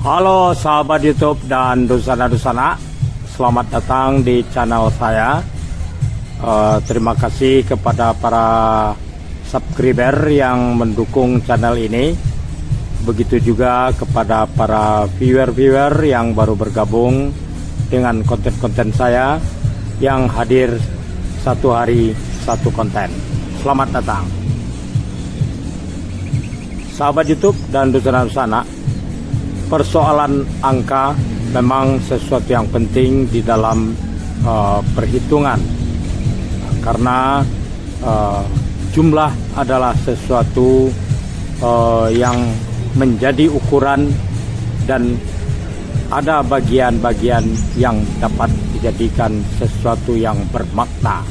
Halo sahabat YouTube dan dusana-dusana, selamat datang di channel saya. Terima kasih kepada para subscriber yang mendukung channel ini. Begitu juga kepada para viewer-viewer yang baru bergabung dengan konten-konten saya yang hadir satu hari satu konten. Selamat datang sahabat YouTube dan dusana-dusana. Persoalan angka memang sesuatu yang penting di dalam perhitungan, karena jumlah adalah sesuatu yang menjadi ukuran, dan ada bagian-bagian yang dapat dijadikan sesuatu yang bermakna.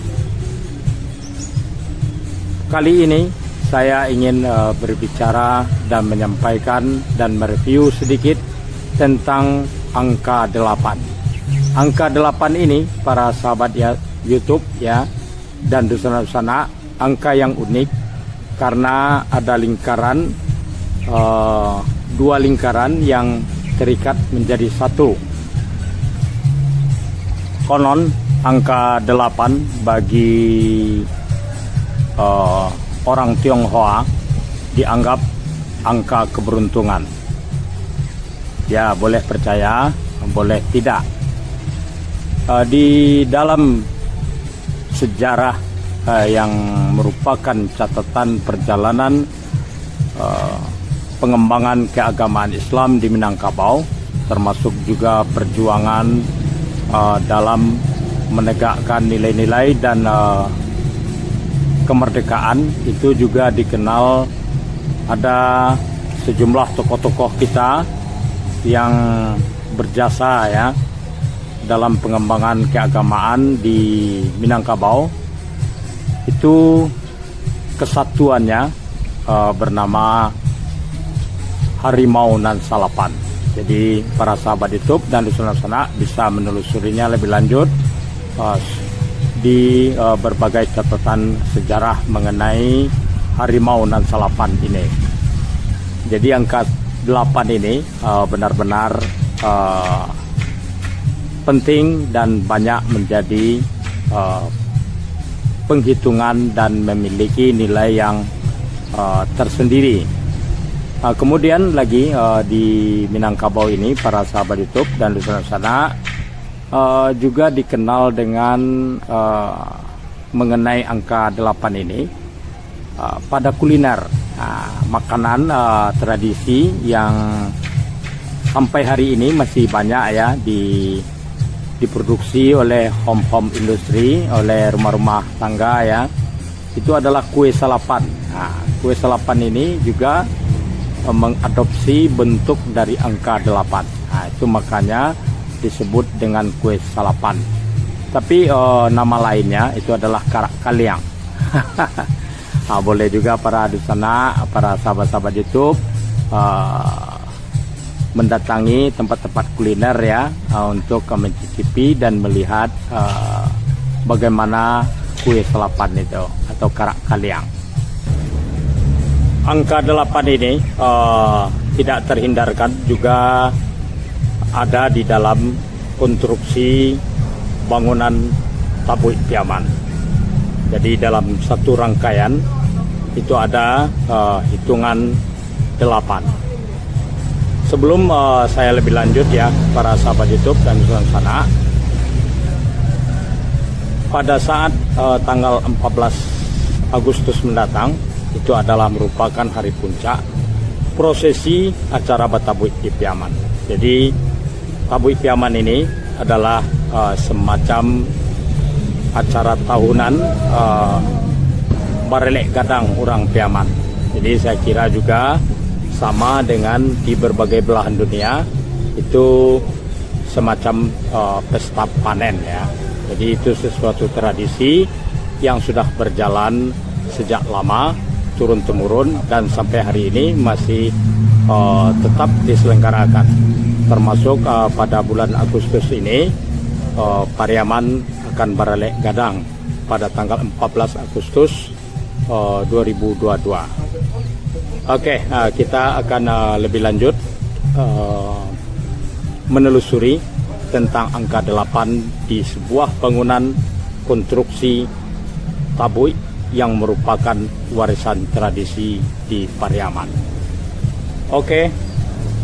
Kali ini saya ingin berbicara dan menyampaikan dan mereview sedikit tentang angka 8. Angka 8 ini para sahabat YouTube dan dusana-dusana, angka yang unik karena ada lingkaran, dua lingkaran yang terikat menjadi satu. Konon angka 8 bagi orang Tionghoa dianggap angka keberuntungan. Ya, boleh percaya, boleh tidak. Di dalam sejarah yang merupakan catatan perjalanan pengembangan keagamaan Islam di Minangkabau, termasuk juga perjuangan dalam menegakkan nilai-nilai dan kemerdekaan, itu juga dikenal ada sejumlah tokoh-tokoh kita yang berjasa dalam pengembangan keagamaan di Minangkabau. Itu kesatuannya bernama Harimau Nan Salapan. Jadi para sahabat YouTube dan dusana-dusana bisa menelusurinya lebih lanjut di berbagai catatan sejarah mengenai Harimau Nan Salapan ini. Jadi angka 8 ini benar-benar penting dan banyak menjadi penghitungan dan memiliki nilai yang tersendiri. Kemudian lagi di Minangkabau ini para sahabat YouTube dan dusana-dusana juga dikenal dengan mengenai angka 8 ini pada kuliner, makanan tradisi yang sampai hari ini masih banyak diproduksi oleh home industri, oleh rumah-rumah tangga itu adalah kue salapan. Kue salapan ini juga mengadopsi bentuk dari angka 8. Itu makanya disebut dengan kue salapan. Tapi nama lainnya itu adalah karak kaliang. Boleh juga para dusana, para sahabat-sahabat YouTube mendatangi tempat-tempat kuliner untuk mencicipi dan melihat bagaimana kue salapan itu atau karak kaliang. Angka 8 ini tidak terhindarkan juga ada di dalam konstruksi bangunan Tabuik Piaman. Jadi dalam satu rangkaian itu ada hitungan 8. Sebelum saya lebih lanjut para sahabat YouTube dan dusana, pada saat tanggal 14 Agustus mendatang, itu adalah merupakan hari puncak prosesi acara Batabuik di Piaman. Jadi Tabuik Piaman ini adalah semacam acara tahunan Barelek Gadang orang Piaman. Jadi saya kira juga sama dengan di berbagai belahan dunia, itu semacam pesta panen Jadi itu sesuatu tradisi yang sudah berjalan sejak lama, turun-temurun, dan sampai hari ini masih tetap diselenggarakan. Termasuk pada bulan Agustus ini Pariaman akan Barelek Gadang pada tanggal 14 Agustus 2022. Oke, kita akan lebih lanjut menelusuri tentang angka 8 di sebuah bangunan konstruksi Tabui yang merupakan warisan tradisi di Pariaman. Oke,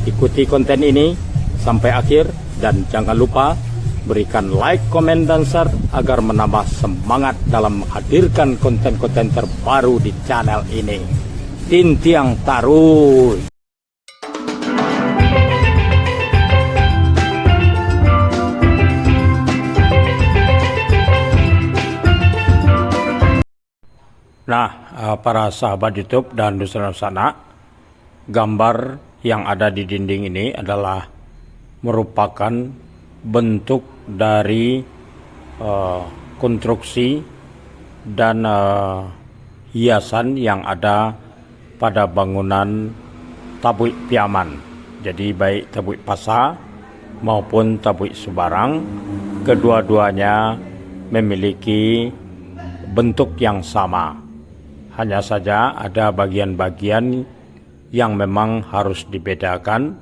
ikuti konten ini sampai akhir dan jangan lupa berikan like, komen, dan share agar menambah semangat dalam menghadirkan konten-konten terbaru di channel ini. Tintiang Taruy. Nah, para sahabat YouTube dan Nusantara, gambar yang ada di dinding ini adalah merupakan bentuk dari konstruksi dan hiasan yang ada pada bangunan Tabui Piaman. Jadi baik Tabui Pasa maupun Tabui Subarang, kedua-duanya memiliki bentuk yang sama. Hanya saja ada bagian-bagian yang memang harus dibedakan,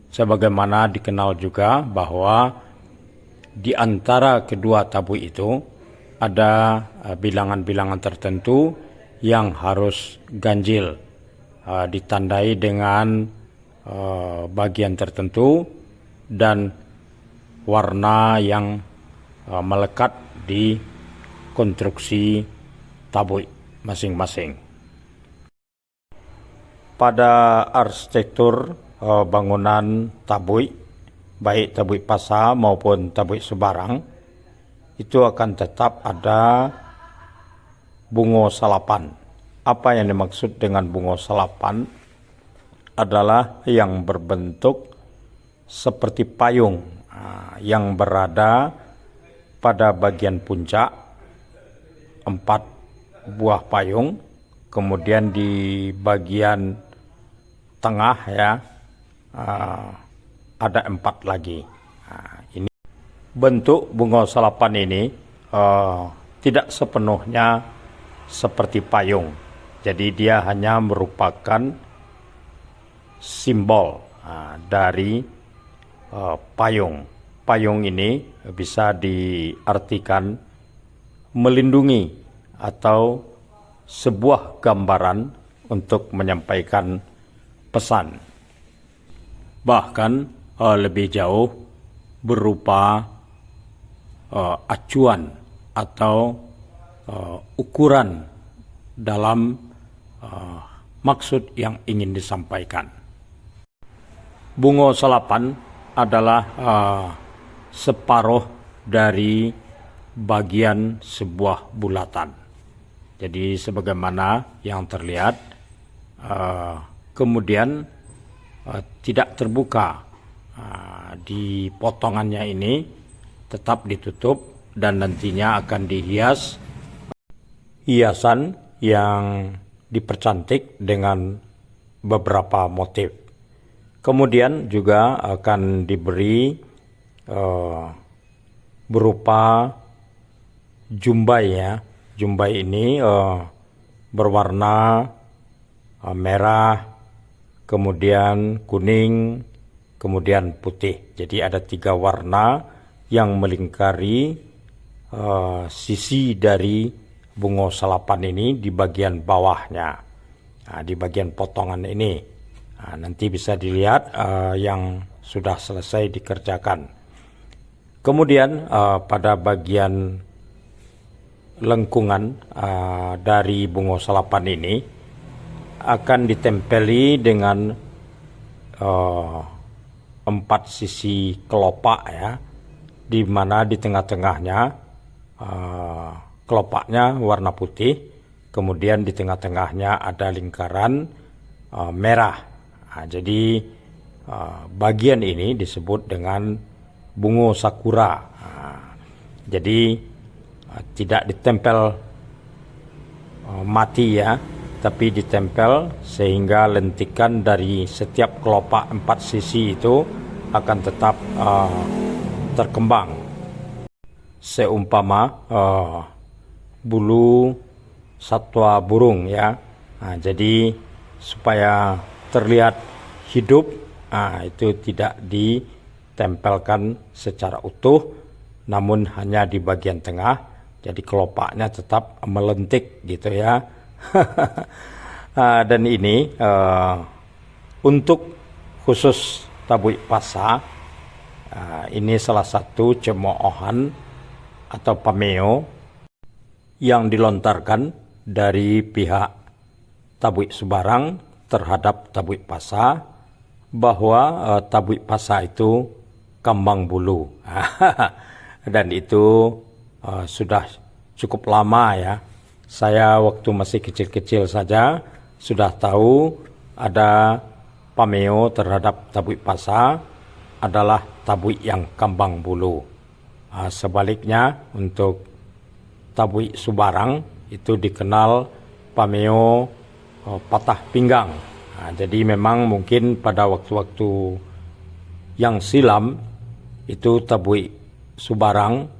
sebagaimana dikenal juga bahwa di antara kedua tabui itu ada bilangan-bilangan tertentu yang harus ganjil, ditandai dengan bagian tertentu dan warna yang melekat di konstruksi tabui masing-masing. Pada arsitektur bangunan tabui, baik tabui Pasa maupun tabui Subarang, itu akan tetap ada bungo salapan. Apa yang dimaksud dengan bungo salapan adalah yang berbentuk seperti payung yang berada pada bagian puncak, 4 buah payung, kemudian di bagian tengah ya ada 4 lagi. Ini bentuk bungo salapan ini tidak sepenuhnya seperti payung, jadi dia hanya merupakan simbol dari payung. Payung ini bisa diartikan melindungi atau sebuah gambaran untuk menyampaikan pesan. Bahkan lebih jauh berupa acuan atau ukuran dalam maksud yang ingin disampaikan. Bungo salapan adalah separuh dari bagian sebuah bulatan. Jadi sebagaimana yang terlihat, kemudian tidak terbuka, di potongannya ini tetap ditutup dan nantinya akan dihias hiasan yang dipercantik dengan beberapa motif. Kemudian juga akan diberi berupa jumbai ya. Jumbai ini berwarna merah, kemudian kuning, kemudian putih. Jadi ada 3 warna yang melingkari sisi dari bungo salapan ini di bagian bawahnya, di bagian potongan ini. Nanti bisa dilihat yang sudah selesai dikerjakan. Kemudian pada bagian lengkungan dari bungo salapan ini akan ditempeli dengan 4 sisi kelopak ya, di mana di tengah-tengahnya kelopaknya warna putih, kemudian di tengah-tengahnya ada lingkaran merah. Jadi bagian ini disebut dengan bungo sakura. Jadi tidak ditempel mati ya, tapi ditempel sehingga lentikan dari setiap kelopak 4 sisi itu akan tetap terkembang. Seumpama bulu satwa burung ya. Jadi supaya terlihat hidup Itu tidak ditempelkan secara utuh, namun hanya di bagian tengah, jadi kelopaknya tetap melentik gitu ya. Dan ini untuk khusus Tabuik Pasa, ini salah satu cemoohan atau pameo yang dilontarkan dari pihak Tabuik Subarang terhadap Tabuik Pasa, bahwa Tabuik Pasa itu kambang bulu. Dan itu sudah cukup lama ya. Saya waktu masih kecil-kecil saja sudah tahu ada pameo terhadap Tabuik Pasa adalah tabuik yang kambang bulu. Sebaliknya untuk Tabuik Subarang itu dikenal pameo patah pinggang. Jadi memang mungkin pada waktu-waktu yang silam itu Tabuik Subarang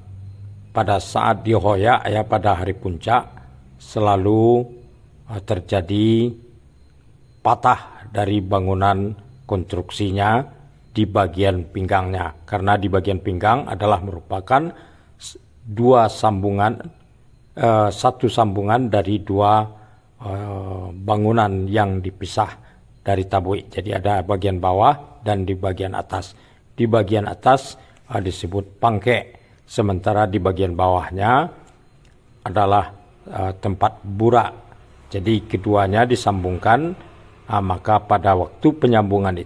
pada saat dihoyak ya pada hari puncak selalu terjadi patah dari bangunan konstruksinya di bagian pinggangnya, karena di bagian pinggang adalah merupakan satu sambungan dari dua bangunan yang dipisah dari tabuik. Jadi ada bagian bawah dan di bagian atas. Di bagian atas disebut pangkek, sementara di bagian bawahnya adalah tempat burak. Jadi keduanya disambungkan, maka pada waktu penyambungan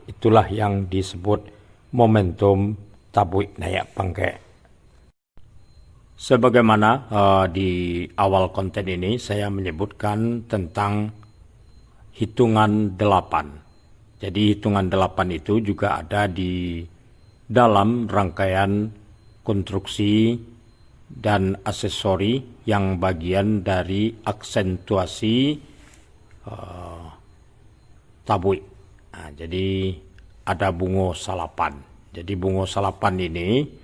itulah yang disebut momentum Tabuik Nayak Pangkek. Sebagaimana di awal konten ini saya menyebutkan tentang hitungan 8. Jadi hitungan 8 itu juga ada di dalam rangkaian konstruksi dan aksesori yang bagian dari aksentuasi tabuik. Jadi ada bungo salapan. Jadi bungo salapan ini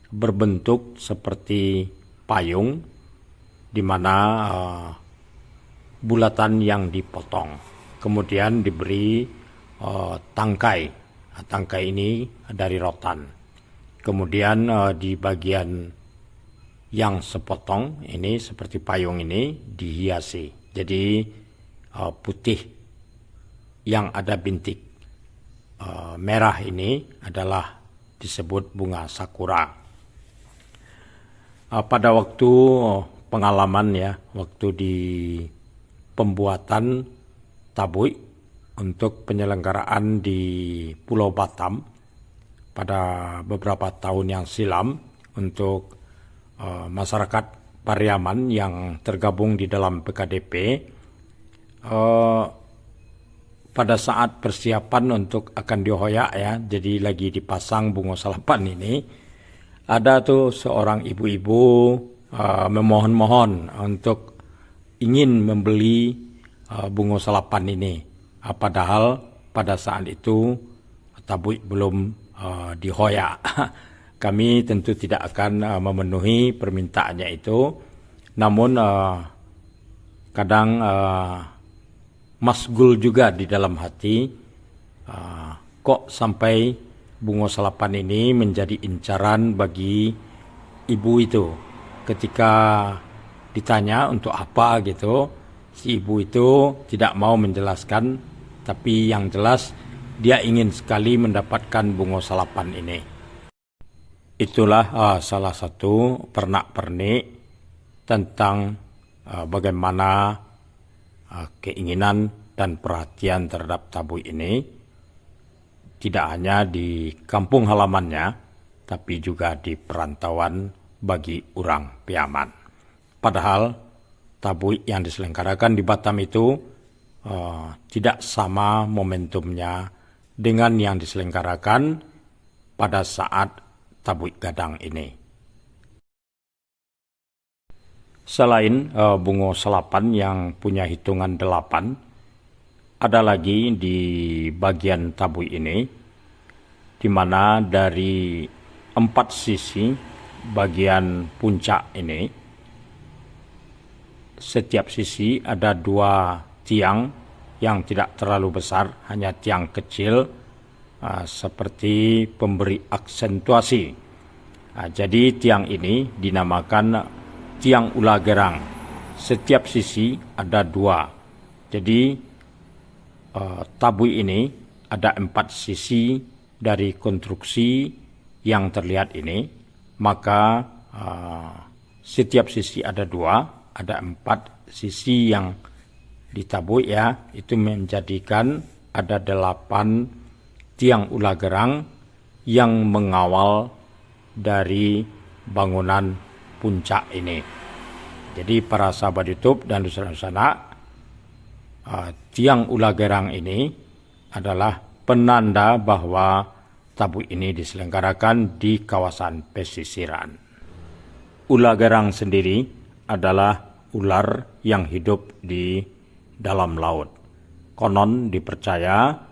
berbentuk seperti payung di mana bulatan yang dipotong. Kemudian diberi tangkai. Tangkai ini dari rotan. Kemudian di bagian yang sepotong ini seperti payung ini dihiasi. Jadi putih yang ada bintik merah ini adalah disebut bunga sakura. Pada waktu pengalaman ya, waktu di pembuatan tabuik untuk penyelenggaraan di Pulau Batam pada beberapa tahun yang silam untuk masyarakat Pariaman yang tergabung di dalam PKDP, pada saat persiapan untuk akan dihoyak ya, jadi lagi dipasang bungo salapan ini, ada tuh seorang ibu-ibu memohon-mohon untuk ingin membeli bungo salapan ini. Padahal pada saat itu tabuik belum dihoyak. Kami tentu tidak akan memenuhi permintaannya itu. Namun kadang masgul juga di dalam hati, kok sampai bungo salapan ini menjadi incaran bagi ibu itu. Ketika ditanya untuk apa gitu, si ibu itu tidak mau menjelaskan, tapi yang jelas dia ingin sekali mendapatkan bungo salapan ini. Itulah salah satu pernak-pernik tentang bagaimana keinginan dan perhatian terhadap tabuik ini tidak hanya di kampung halamannya, tapi juga di perantauan bagi orang Piaman. Padahal tabuik yang diselenggarakan di Batam itu tidak sama momentumnya dengan yang diselenggarakan pada saat tabuik gadang ini. Selain bungo salapan yang punya hitungan 8, ada lagi di bagian tabuik ini, di mana dari 4 sisi bagian puncak ini, setiap sisi ada 2 tiang yang tidak terlalu besar, hanya tiang kecil seperti pemberi aksentuasi. Jadi tiang ini dinamakan tiang ula gerang. Setiap sisi ada 2. Jadi tabui ini ada 4 sisi dari konstruksi yang terlihat ini. Maka setiap sisi ada 2, ada 4 sisi yang ditabui ya. Itu menjadikan ada 8 tiang ula gerang yang mengawal dari bangunan puncak ini. Jadi para sahabat YouTube dan saudara-saudara, tiang ula gerang ini adalah penanda bahwa tabui ini diselenggarakan di kawasan pesisiran. Ula gerang sendiri adalah ular yang hidup di dalam laut. Konon dipercaya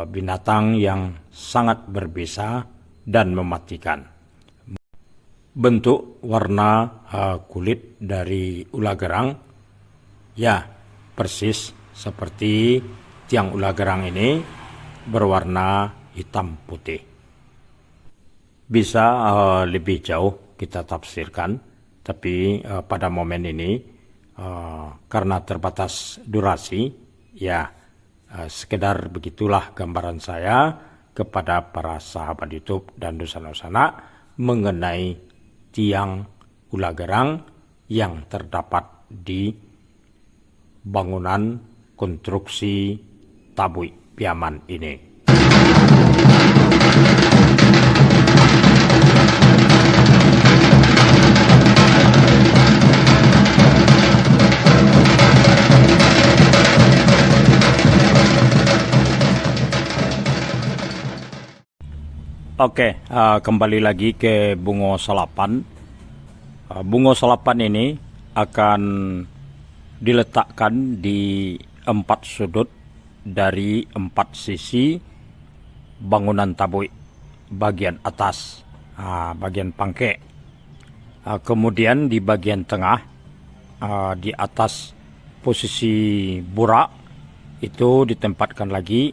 binatang yang sangat berbisa dan mematikan. Bentuk warna kulit dari ula gerang ya persis seperti tiang ula gerang ini, berwarna hitam putih. Bisa lebih jauh kita tafsirkan, tapi pada momen ini karena terbatas durasi ya sekedar begitulah gambaran saya kepada para sahabat YouTube dan dosana-dosana mengenai tiang ula gerang yang terdapat di bangunan konstruksi Tabui Piaman ini. Oke, kembali lagi ke Bungo Salapan. Bungo Salapan ini akan diletakkan di 4 sudut dari 4 sisi bangunan tabui bagian atas, bagian pangke. Kemudian di bagian tengah, di atas posisi burak itu ditempatkan lagi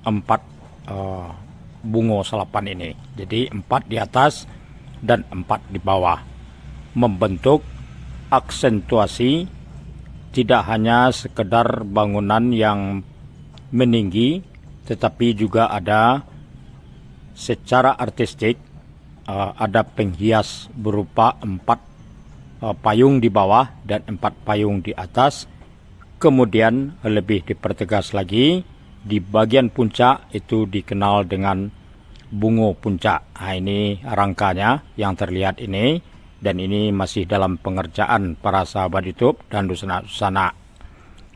4 bungo salapan ini. Jadi 4 di atas dan 4 di bawah, membentuk aksentuasi tidak hanya sekedar bangunan yang meninggi, tetapi juga ada secara artistik ada penghias berupa 4 payung di bawah dan 4 payung di atas. Kemudian lebih dipertegas lagi, di bagian puncak itu dikenal dengan bungo puncak. Ini rangkanya yang terlihat ini, dan ini masih dalam pengerjaan para sahabat YouTube dan dosana-dosana.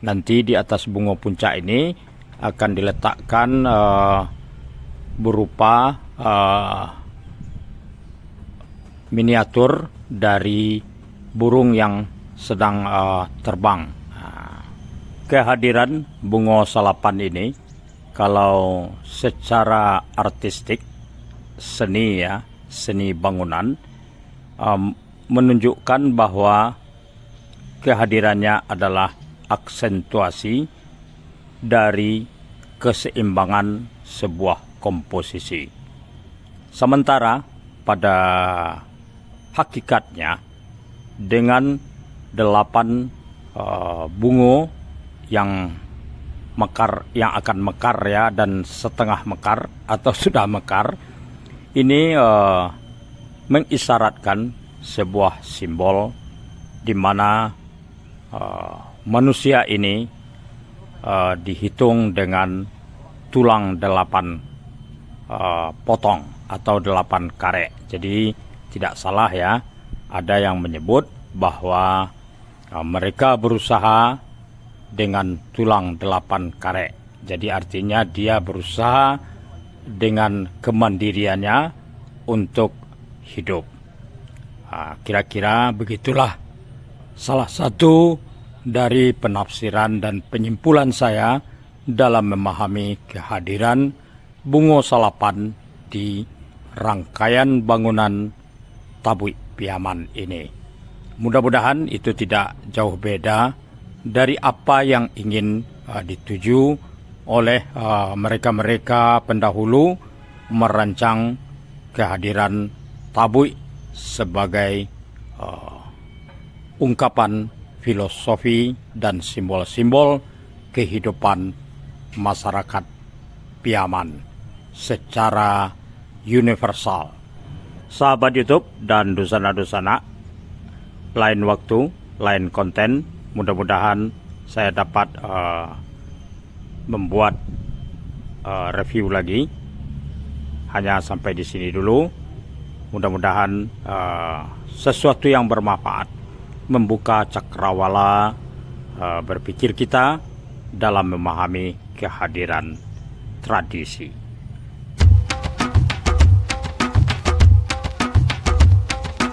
Nanti di atas bungo puncak ini akan diletakkan berupa miniatur dari burung yang sedang terbang. Kehadiran bungo salapan ini, kalau secara artistik, seni bangunan, menunjukkan bahwa kehadirannya adalah aksentuasi dari keseimbangan sebuah komposisi. Sementara pada hakikatnya, dengan 8 bungo yang akan mekar ya, dan setengah mekar atau sudah mekar, ini mengisyaratkan sebuah simbol di mana manusia ini dihitung dengan tulang 8 potong atau 8 karek. Jadi tidak salah ya, ada yang menyebut bahwa mereka berusaha dengan tulang 8 karek. Jadi artinya dia berusaha dengan kemandiriannya untuk hidup. Kira-kira begitulah salah satu dari penafsiran dan penyimpulan saya dalam memahami kehadiran bungo salapan di rangkaian bangunan Tabui Piaman ini. Mudah-mudahan itu tidak jauh beda dari apa yang ingin dituju oleh mereka-mereka pendahulu merancang kehadiran Tabui sebagai ungkapan filosofi dan simbol-simbol kehidupan masyarakat Piaman secara universal. Sahabat YouTube dan dusana-dusana, lain waktu, lain konten, mudah-mudahan saya dapat membuat review lagi. Hanya sampai di sini dulu. Mudah-mudahan sesuatu yang bermanfaat, membuka cakrawala berpikir kita dalam memahami kehadiran tradisi.